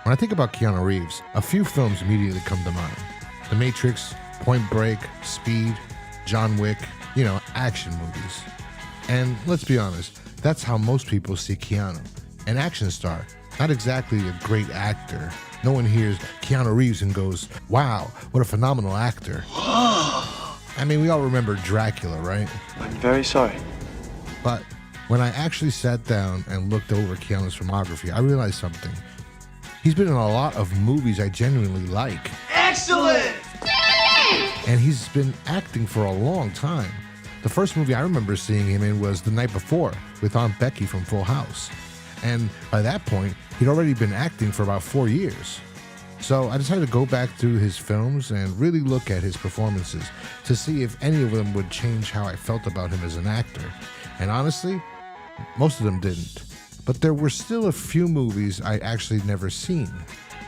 When I think about Keanu Reeves, a few films immediately come to mind. The Matrix, Point Break, Speed, John Wick, action movies. And let's be honest, that's how most people see Keanu. An action star, not exactly a great actor. No one hears Keanu Reeves and goes, wow, what a phenomenal actor. I mean, we all remember Dracula, right? I'm very sorry. But when I actually sat down and looked over Keanu's filmography, I realized something. He's been in a lot of movies I genuinely like. Excellent! And he's been acting for a long time. The first movie I remember seeing him in was The Night Before with Aunt Becky from Full House. And by that point, he'd already been acting for about 4 years. So I decided to go back through his films and really look at his performances to see if any of them would change how I felt about him as an actor. And honestly, most of them didn't. But there were still a few movies I'd actually never seen.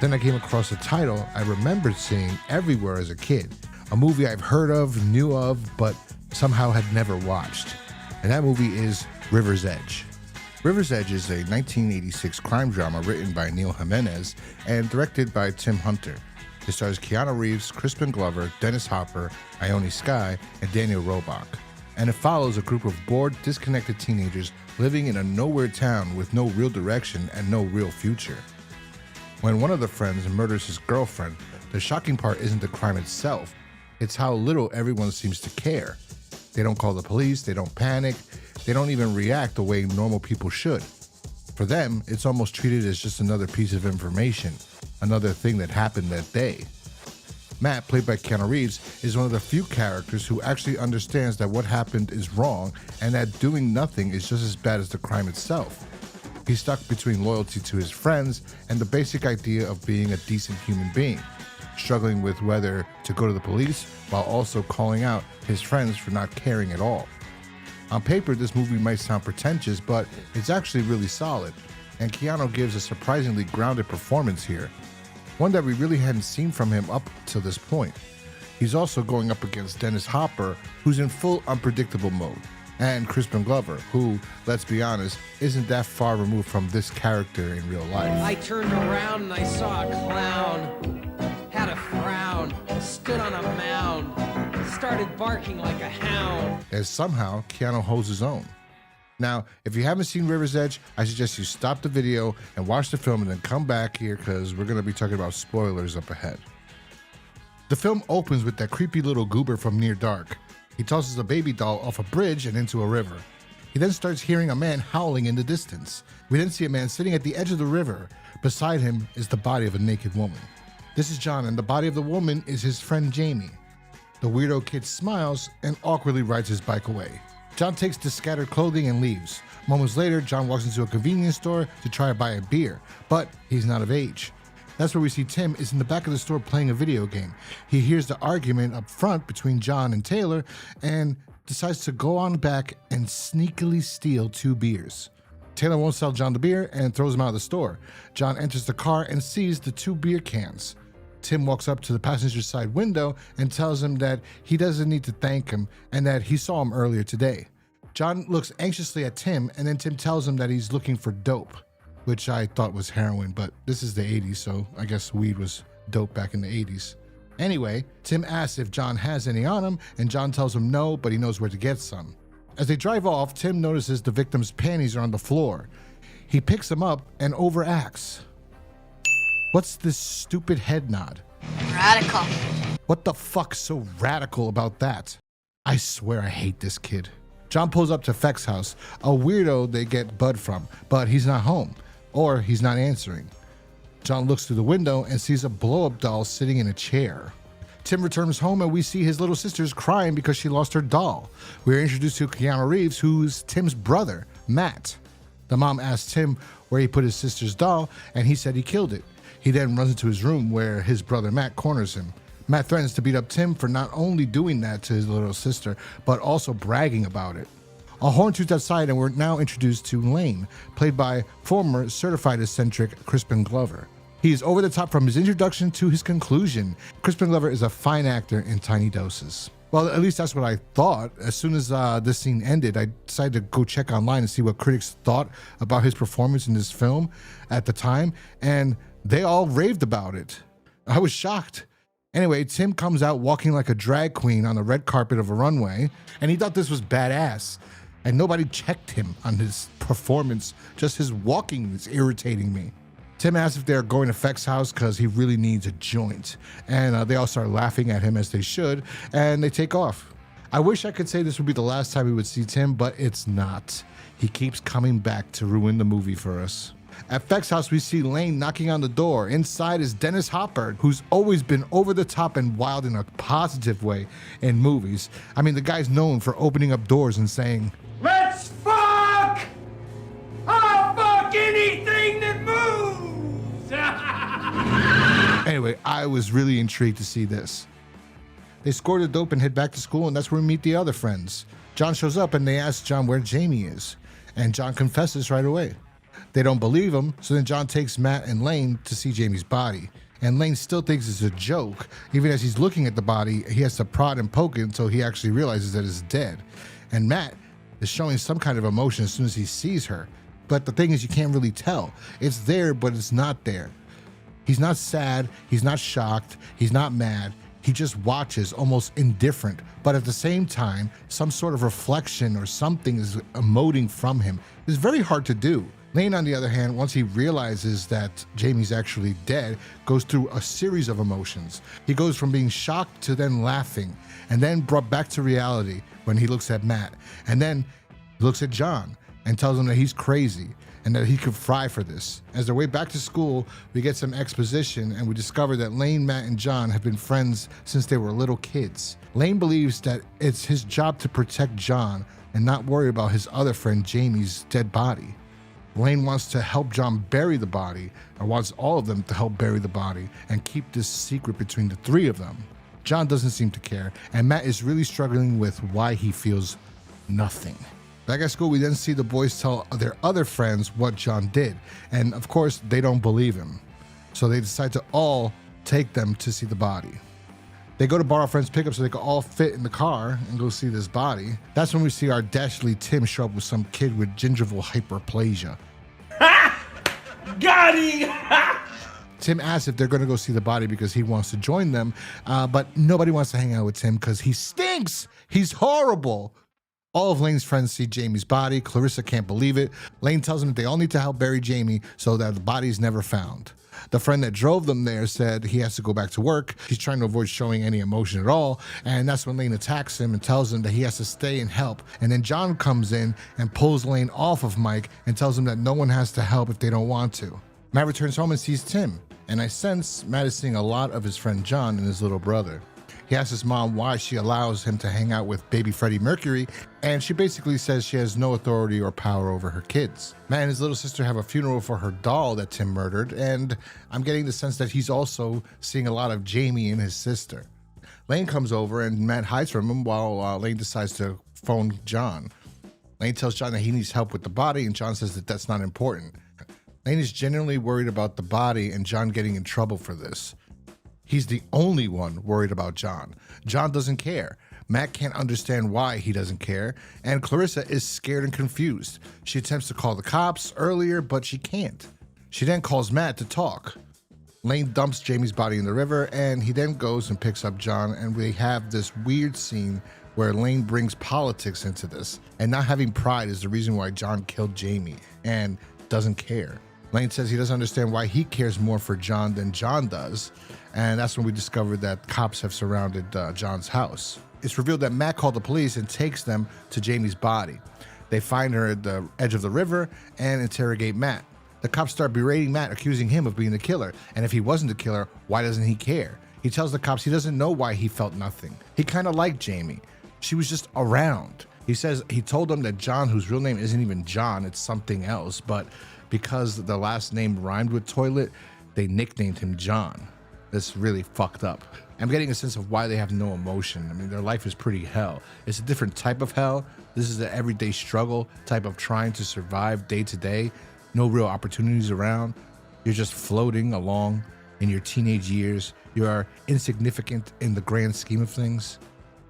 Then I came across a title I remembered seeing everywhere as a kid. A movie I've heard of, knew of, but somehow had never watched. And that movie is River's Edge. River's Edge is a 1986 crime drama written by Neil Jimenez and directed by Tim Hunter. It stars Keanu Reeves, Crispin Glover, Dennis Hopper, Ione Skye, and Daniel Roebuck. And it follows a group of bored, disconnected teenagers living in a nowhere town with no real direction and no real future. When one of the friends murders his girlfriend, the shocking part isn't the crime itself, it's how little everyone seems to care. They don't call the police, they don't panic, they don't even react the way normal people should. For them, it's almost treated as just another piece of information, another thing that happened that day. Matt, played by Keanu Reeves, is one of the few characters who actually understands that what happened is wrong and that doing nothing is just as bad as the crime itself. He's stuck between loyalty to his friends and the basic idea of being a decent human being, struggling with whether to go to the police while also calling out his friends for not caring at all. On paper, this movie might sound pretentious, but it's actually really solid, and Keanu gives a surprisingly grounded performance here, one that we really hadn't seen from him up to this point. He's also going up against Dennis Hopper, who's in full unpredictable mode, and Crispin Glover, who, let's be honest, isn't that far removed from this character in real life. I turned around and I saw a clown, had a frown, stood on a mound, started barking like a hound. And somehow, Keanu holds his own. Now, if you haven't seen River's Edge, I suggest you stop the video and watch the film and then come back here because we're going to be talking about spoilers up ahead. The film opens with that creepy little goober from Near Dark. He tosses a baby doll off a bridge and into a river. He then starts hearing a man howling in the distance. We then see a man sitting at the edge of the river. Beside him is the body of a naked woman. This is John, and the body of the woman is his friend Jamie. The weirdo kid smiles and awkwardly rides his bike away. John takes the scattered clothing and leaves. Moments later, John walks into a convenience store to try to buy a beer, but he's not of age. That's where we see Tim is in the back of the store playing a video game. He hears the argument up front between John and Taylor and decides to go on back and sneakily steal 2 beers. Taylor won't sell John the beer and throws him out of the store. John enters the car and sees the 2 beer cans. Tim walks up to the passenger side window and tells him that he doesn't need to thank him and that he saw him earlier today. John looks anxiously at Tim, and then Tim tells him that he's looking for dope, which I thought was heroin, but this is the 80s, so I guess weed was dope back in the 80s. Anyway, Tim asks if John has any on him, and John tells him no, but he knows where to get some. As they drive off, Tim notices the victim's panties are on the floor. He picks them up and overacts. What's this stupid head nod? Radical. What the fuck's so radical about that? I swear I hate this kid. John pulls up to Feck's house, a weirdo they get Bud from, but he's not home, or he's not answering. John looks through the window and sees a blow-up doll sitting in a chair. Tim returns home and we see his little sister's crying because she lost her doll. We are introduced to Keanu Reeves, who's Tim's brother, Matt. The mom asks Tim where he put his sister's doll, and he said he killed it. He then runs into his room where his brother Matt corners him. Matt threatens to beat up Tim for not only doing that to his little sister, but also bragging about it. A horn toots outside and we're now introduced to Lane, played by former certified eccentric Crispin Glover. He is over the top from his introduction to his conclusion. Crispin Glover is a fine actor in tiny doses. Well, at least that's what I thought. As soon as this scene ended, I decided to go check online and see what critics thought about his performance in this film at the time. And They all raved about it. I was shocked. Anyway, Tim comes out walking like a drag queen on the red carpet of a runway, and he thought this was badass. And nobody checked him on his performance. Just his walking is irritating me. Tim asks if they're going to Feck's house because he really needs a joint. And they all start laughing at him, as they should, and they take off. I wish I could say this would be the last time we would see Tim, but it's not. He keeps coming back to ruin the movie for us. At Feck's house, we see Lane knocking on the door. Inside is Dennis Hopper, who's always been over the top and wild in a positive way in movies. I mean, the guy's known for opening up doors and saying, Let's fuck! I'll fuck anything that moves! Anyway, I was really intrigued to see this. They score the dope and head back to school, and that's where we meet the other friends. John shows up and they ask John where Jamie is, and John confesses right away. They don't believe him, so then John takes Matt and Lane to see Jamie's body. And Lane still thinks it's a joke. Even as he's looking at the body, he has to prod and poke it until he actually realizes that it's dead. And Matt is showing some kind of emotion as soon as he sees her. But the thing is, you can't really tell. It's there, but it's not there. He's not sad, he's not shocked, he's not mad. He just watches, almost indifferent. But at the same time, some sort of reflection or something is emoting from him. It's very hard to do. Lane, on the other hand, once he realizes that Jamie's actually dead, goes through a series of emotions. He goes from being shocked to then laughing, and then brought back to reality when he looks at Matt, and then looks at John and tells him that he's crazy and that he could fry for this. As their way back to school, we get some exposition and we discover that Lane, Matt, and John have been friends since they were little kids. Lane believes that it's his job to protect John and not worry about his other friend Jamie's dead body. Lane wants to help John bury the body, or wants all of them to help bury the body and keep this secret between the three of them. John doesn't seem to care, and Matt is really struggling with why he feels nothing. Back at school, we then see the boys tell their other friends what John did, and of course, they don't believe him. So they decide to all take them to see the body. They go to borrow a friend's pickup so they can all fit in the car and go see this body. That's when we see our dashly Tim show up with some kid with gingival hyperplasia. Got him! Tim asks if they're going to go see the body because he wants to join them, but nobody wants to hang out with Tim because he stinks. He's horrible. All of Lane's friends see Jamie's body. Clarissa can't believe it. Lane tells them that they all need to help bury Jamie so that the body's never found. The friend that drove them there said he has to go back to work. He's trying to avoid showing any emotion at all. And that's when Lane attacks him and tells him that he has to stay and help. And then John comes in and pulls Lane off of Mike and tells him that no one has to help if they don't want to. Matt returns home and sees Tim. And I sense Matt is seeing a lot of his friend John and his little brother. He asks his mom why she allows him to hang out with baby Freddie Mercury, and she basically says she has no authority or power over her kids. Matt and his little sister have a funeral for her doll that Tim murdered, and I'm getting the sense that he's also seeing a lot of Jamie and his sister. Lane comes over and Matt hides from him while Lane decides to phone John. Lane tells John that he needs help with the body, and John says that that's not important. Lane is genuinely worried about the body and John getting in trouble for this. He's the only one worried about John. John doesn't care. Matt can't understand why he doesn't care, and Clarissa is scared and confused. She attempts to call the cops earlier, but she can't. She then calls Matt to talk. Lane dumps Jamie's body in the river, and he then goes and picks up John, and we have this weird scene where Lane brings politics into this, and not having pride is the reason why John killed Jamie, and doesn't care. Lane says he doesn't understand why he cares more for John than John does, and that's when we discovered that cops have surrounded John's house. It's revealed that Matt called the police and takes them to Jamie's body. They find her at the edge of the river and interrogate Matt. The cops start berating Matt, accusing him of being the killer, and if he wasn't the killer, why doesn't he care? He tells the cops he doesn't know why he felt nothing. He kind of liked Jamie. She was just around. He says he told them that John, whose real name isn't even John, it's something else, but because the last name rhymed with toilet, they nicknamed him John. That's really fucked up. I'm getting a sense of why they have no emotion. I mean, their life is pretty hell. It's a different type of hell. This is the everyday struggle type of trying to survive day to day. No real opportunities around. You're just floating along in your teenage years. You are insignificant in the grand scheme of things.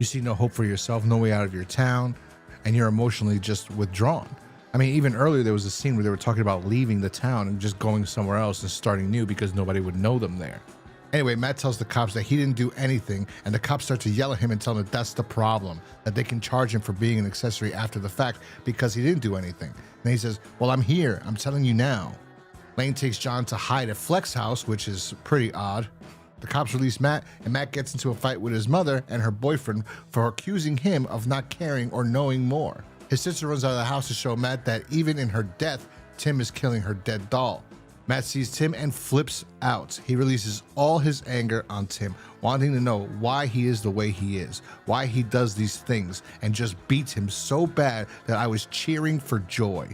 You see no hope for yourself, no way out of your town, and you're emotionally just withdrawn. I mean, even earlier there was a scene where they were talking about leaving the town and just going somewhere else and starting new because nobody would know them there. Anyway, Matt tells the cops that he didn't do anything, and the cops start to yell at him and tell him that that's the problem, that they can charge him for being an accessory after the fact because he didn't do anything. And he says, well, I'm here. I'm telling you now. Lane takes John to hide at Fleck's house, which is pretty odd. The cops release Matt, and Matt gets into a fight with his mother and her boyfriend for accusing him of not caring or knowing more. His sister runs out of the house to show Matt that even in her death, Tim is killing her dead doll. Matt sees Tim and flips out. He releases all his anger on Tim, wanting to know why he is the way he is, why he does these things, and just beats him so bad that I was cheering for joy.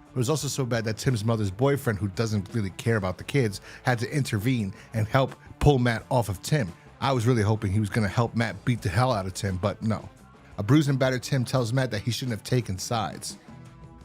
It was also so bad that Tim's mother's boyfriend, who doesn't really care about the kids, had to intervene and help pull Matt off of Tim. I was really hoping he was going to help Matt beat the hell out of Tim, but no. A bruised and battered Tim tells Matt that he shouldn't have taken sides.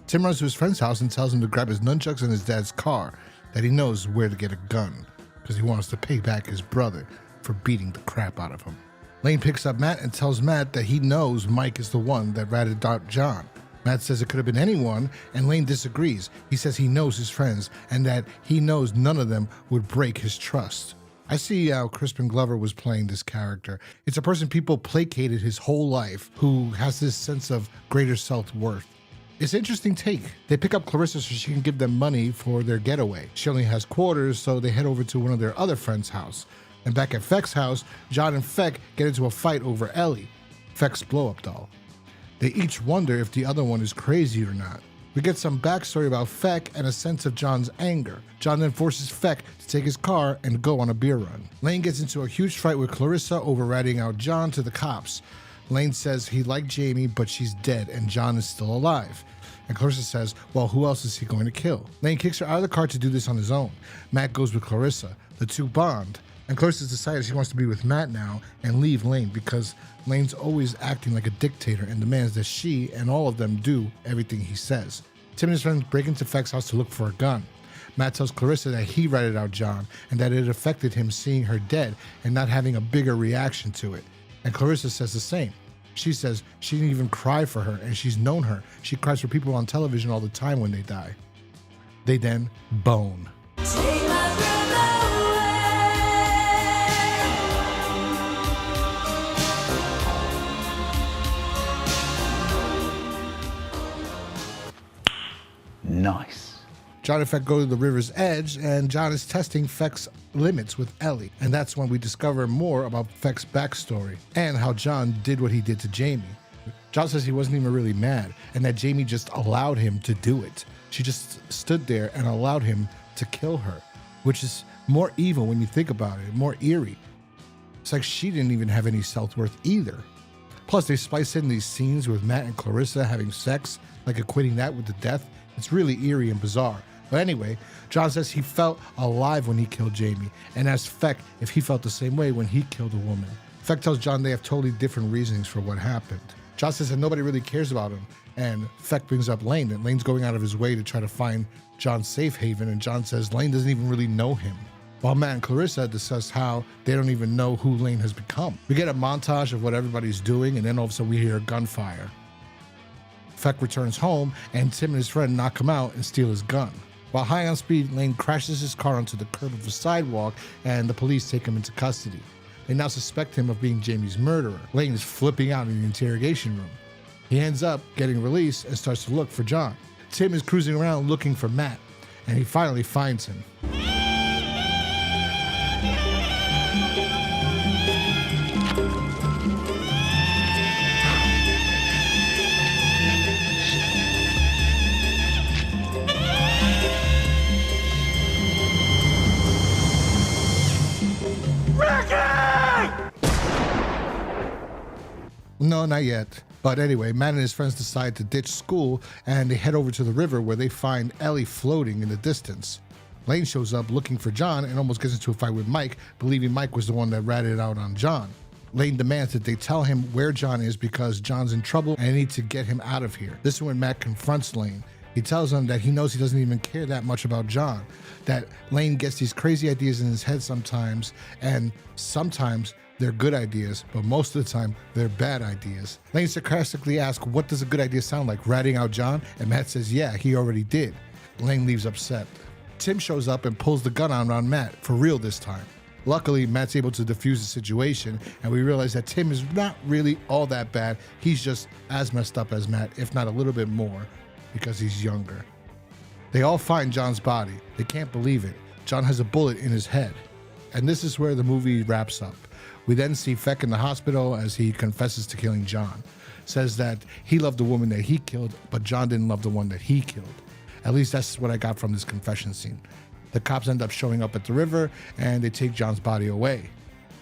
Tim runs to his friend's house and tells him to grab his nunchucks and his dad's car, that he knows where to get a gun, because he wants to pay back his brother for beating the crap out of him. Lane picks up Matt and tells Matt that he knows Mike is the one that ratted out John. Matt says it could have been anyone, and Lane disagrees. He says he knows his friends and that he knows none of them would break his trust. I see how Crispin Glover was playing this character. It's a person people placated his whole life who has this sense of greater self-worth. It's an interesting take. They pick up Clarissa so she can give them money for their getaway. She only has quarters, so they head over to one of their other friends' house. And back at Feck's house, John and Feck get into a fight over Ellie, Feck's blow-up doll. They each wonder if the other one is crazy or not. We get some backstory about Feck and a sense of John's anger. John then forces Feck to take his car and go on a beer run. Lane gets into a huge fight with Clarissa over ratting out John to the cops. Lane says he liked Jamie, but she's dead and John is still alive. And Clarissa says, well, who else is he going to kill? Lane kicks her out of the car to do this on his own. Matt goes with Clarissa. The two bond. And Clarissa's decided she wants to be with Matt now and leave Lane because Lane's always acting like a dictator and demands that she and all of them do everything he says. Tim and his friends break into Feck's house to look for a gun. Matt tells Clarissa that he ratted out John and that it affected him seeing her dead and not having a bigger reaction to it. And Clarissa says the same. She says she didn't even cry for her and she's known her. She cries for people on television all the time when they die. They then bone. Nice. John and Feck go to the river's edge, and John is testing Feck's limits with Ellie. And that's when we discover more about Feck's backstory and how John did what he did to Jamie. John says he wasn't even really mad, and that Jamie just allowed him to do it. She just stood there and allowed him to kill her, which is more evil when you think about it, more eerie. It's like she didn't even have any self-worth either. Plus, they spice in these scenes with Matt and Clarissa having sex, like equating that with the death. It's really eerie and bizarre. But anyway, John says he felt alive when he killed Jamie and asks Feck if he felt the same way when he killed a woman. Feck tells John they have totally different reasonings for what happened. John says that nobody really cares about him, and Feck brings up Lane, and Lane's going out of his way to try to find John's safe haven, and John says Lane doesn't even really know him. While Matt and Clarissa discuss how they don't even know who Lane has become. We get a montage of what everybody's doing, and then all of a sudden we hear gunfire. Feck returns home, and Tim and his friend knock him out and steal his gun. While high on speed, Lane crashes his car onto the curb of a sidewalk, and the police take him into custody. They now suspect him of being Jamie's murderer. Lane is flipping out in the interrogation room. He ends up getting released and starts to look for John. Tim is cruising around looking for Matt, and he finally finds him. No, not yet. But anyway, Matt and his friends decide to ditch school and they head over to the river where they find Ellie floating in the distance. Lane shows up looking for John and almost gets into a fight with Mike, believing Mike was the one that ratted out on John. Lane demands that they tell him where John is because John's in trouble and they need to get him out of here. This is when Matt confronts Lane He tells him that he knows he doesn't even care that much about John, that Lane gets these crazy ideas in his head sometimes, and sometimes they're good ideas, but most of the time they're bad ideas. Lane sarcastically asks, what does a good idea sound like, ratting out John? And Matt says, yeah, he already did. Lane leaves upset. Tim shows up and pulls the gun on Matt, for real this time. Luckily, Matt's able to defuse the situation, and we realize that Tim is not really all that bad. He's just as messed up as Matt, if not a little bit more, because he's younger. They all find John's body. They can't believe it. John has a bullet in his head. And this is where the movie wraps up. We then see Feck in the hospital as he confesses to killing John. Says that he loved the woman that he killed, but John didn't love the one that he killed. At least that's what I got from this confession scene. The cops end up showing up at the river, and they take John's body away.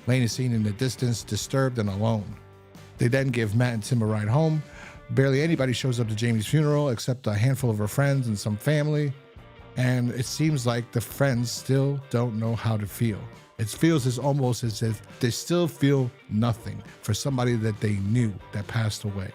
Lane is seen in the distance, disturbed and alone. They then give Matt and Tim a ride home. Barely anybody shows up to Jamie's funeral except a handful of her friends and some family. And it seems like the friends still don't know how to feel. It feels almost as if they still feel nothing for somebody that they knew that passed away.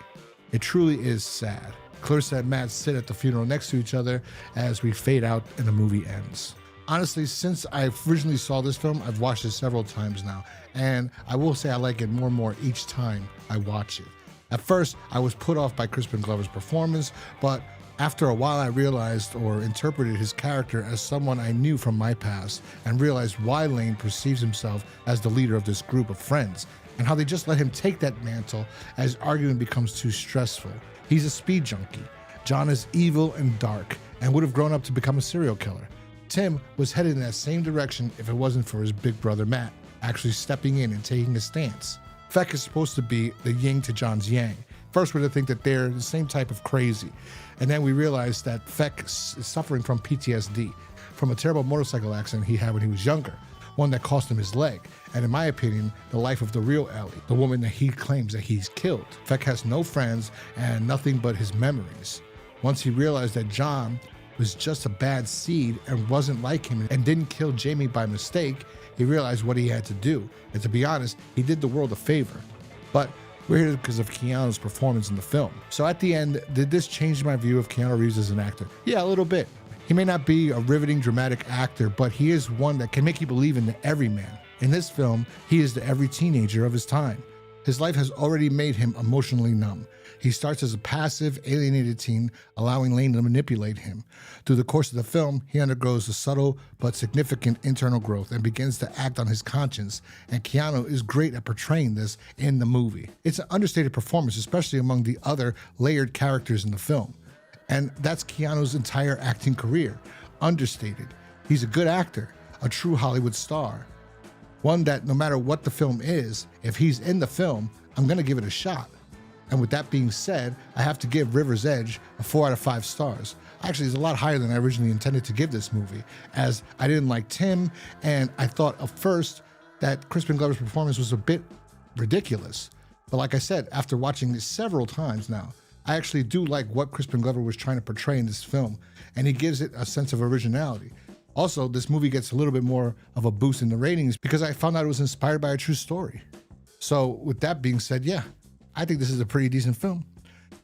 It truly is sad. Clarissa and Matt sit at the funeral next to each other as we fade out and the movie ends. Honestly, since I originally saw this film, I've watched it several times now, and I will say I like it more and more each time I watch it. At first, I was put off by Crispin Glover's performance, but after a while I realized or interpreted his character as someone I knew from my past and realized why Lane perceives himself as the leader of this group of friends and how they just let him take that mantle as arguing becomes too stressful. He's a speed junkie. John is evil and dark and would have grown up to become a serial killer. Tim was headed in that same direction if it wasn't for his big brother Matt actually stepping in and taking a stance. Feck is supposed to be the yin to John's yang. First, we're to think that they're the same type of crazy. And then we realize that Feck is suffering from PTSD, from a terrible motorcycle accident he had when he was younger, one that cost him his leg, and in my opinion, the life of the real Ellie, the woman that he claims that he's killed. Feck has no friends and nothing but his memories. Once he realized that John was just a bad seed and wasn't like him and didn't kill Jamie by mistake, he realized what he had to do. And to be honest, he did the world a favor. But we're here because of Keanu's performance in the film. So at the end, did this change my view of Keanu Reeves as an actor? Yeah, a little bit. He may not be a riveting, dramatic actor, but he is one that can make you believe in the everyman. In this film, he is the every teenager of his time. His life has already made him emotionally numb. He starts as a passive, alienated teen, allowing Lane to manipulate him. Through the course of the film, he undergoes a subtle but significant internal growth and begins to act on his conscience, and Keanu is great at portraying this in the movie. It's an understated performance, especially among the other layered characters in the film. And that's Keanu's entire acting career. Understated. He's a good actor, a true Hollywood star. One that no matter what the film is, if he's in the film, I'm gonna give it a shot. And with that being said, I have to give River's Edge a 4 out of 5 stars. Actually, it's a lot higher than I originally intended to give this movie, as I didn't like Tim, and I thought at first that Crispin Glover's performance was a bit ridiculous. But like I said, after watching this several times now, I actually do like what Crispin Glover was trying to portray in this film, and he gives it a sense of originality. Also, this movie gets a little bit more of a boost in the ratings because I found out it was inspired by a true story. So with that being said, yeah, I think this is a pretty decent film.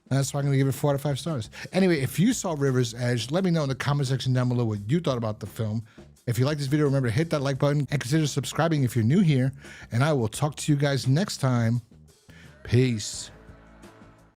And that's why I'm going to give it 4 out of 5 stars. Anyway, if you saw River's Edge, let me know in the comment section down below what you thought about the film. If you like this video, remember to hit that like button and consider subscribing if you're new here. And I will talk to you guys next time. Peace.